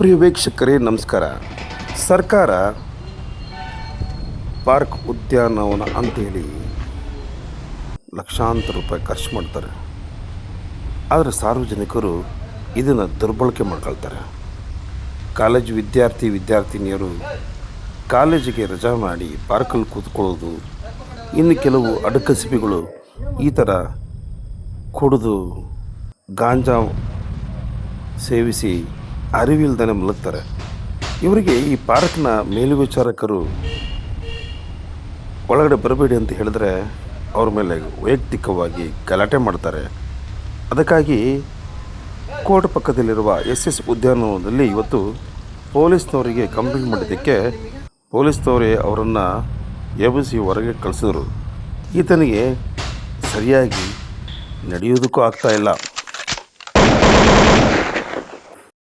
ಪ್ರಿಯ ವೀಕ್ಷಕರೇ ನಮಸ್ಕಾರ. ಸರ್ಕಾರ ಪಾರ್ಕ್ ಉದ್ಯಾನವನ ಅಂತೇಳಿ ಲಕ್ಷಾಂತರ ರೂಪಾಯಿ ಖರ್ಚು ಮಾಡ್ತಾರೆ. ಆದರೆ ಸಾರ್ವಜನಿಕರು ಇದನ್ನು ದುರ್ಬಳಕೆ ಮಾಡ್ಕೊಳ್ತಾರೆ. ಕಾಲೇಜು ವಿದ್ಯಾರ್ಥಿನಿಯರು ಕಾಲೇಜಿಗೆ ರಜಾ ಮಾಡಿ ಪಾರ್ಕಲ್ಲಿ ಕೂತ್ಕೊಳ್ಳೋದು, ಇನ್ನು ಕೆಲವು ಅಡಕಸಿಪಿಗಳು ಈ ಥರ ಕುಡಿದು ಗಾಂಜಾ ಸೇವಿಸಿ ಅರಿವಿಲ್ದೇ ಮಲಗ್ತಾರೆ. ಇವರಿಗೆ ಈ ಪಾರ್ಕ್ನ ಮೇಲ್ವಿಚಾರಕರು ಒಳಗಡೆ ಬರಬೇಡಿ ಅಂತ ಹೇಳಿದ್ರೆ ಅವ್ರ ಮೇಲೆ ವೈಯಕ್ತಿಕವಾಗಿ ಗಲಾಟೆ ಮಾಡ್ತಾರೆ. ಅದಕ್ಕಾಗಿ ಕೋರ್ಟ್ ಪಕ್ಕದಲ್ಲಿರುವ ಎಸ್ ಉದ್ಯಾನವನದಲ್ಲಿ ಇವತ್ತು ಪೊಲೀಸ್ನವರಿಗೆ ಕಂಪ್ಲೇಂಟ್ ಮಾಡಿದ್ದಕ್ಕೆ ಪೊಲೀಸ್ನವರೇ ಅವರನ್ನು ಎಬ್ಬಿಸಿ ಹೊರಗೆ ಕಳಿಸಿದ್ರು. ಈತನಿಗೆ ಸರಿಯಾಗಿ ನಡೆಯೋದಕ್ಕೂ ಆಗ್ತಾಯಿಲ್ಲ.